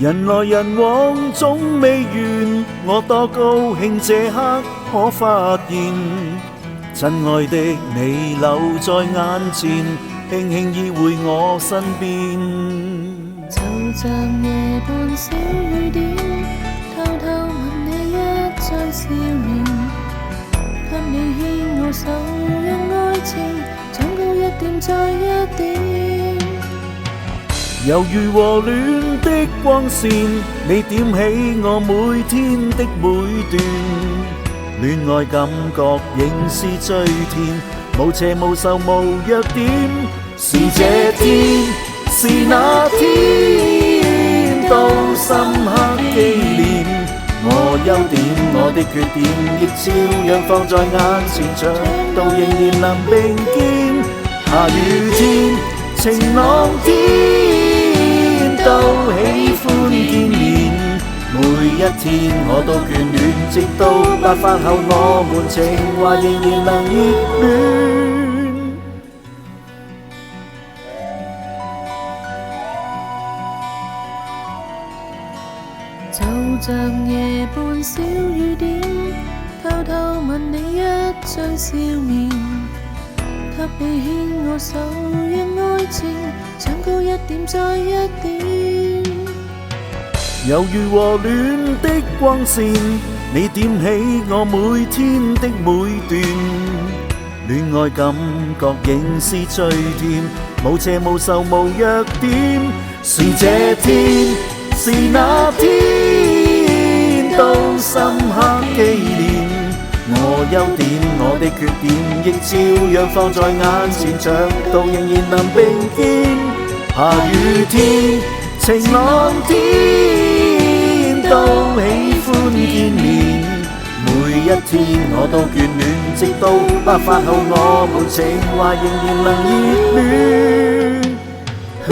人來人往總未完，我多高興這刻可發現，親愛的你留在眼前，輕輕依會我身邊。就像夜半小雨點，偷偷吻你一張笑臉，給你牽我手，讓愛情長高一點再一點。猶如和暖的光線，你點起我每天的每段，戀愛感覺仍是最甜，無邪無愁無弱點。是這天，是那天，都深刻紀念。我優點，我的缺點，亦照樣放在眼前，長度仍然能並肩。下雨天，晴朗天，都喜歡見面。每一天我都眷戀，直到白髮後我們情懷仍然能熱戀。就像夜半小雨點，偷偷吻你一張笑面，給你牽我手，讓愛情長高一點再一點。猶如和暖的光線，你點起我每天的每段，戀愛感覺仍是最甜，無邪無愁無弱點。是這天，是那天，都深刻紀念。我優點，我的缺點，亦照樣放在眼前，長度仍然能並肩。下雨天，晴朗天，都喜歡見面。每一天我都眷戀，直到白髮後我們情懷仍然能熱戀。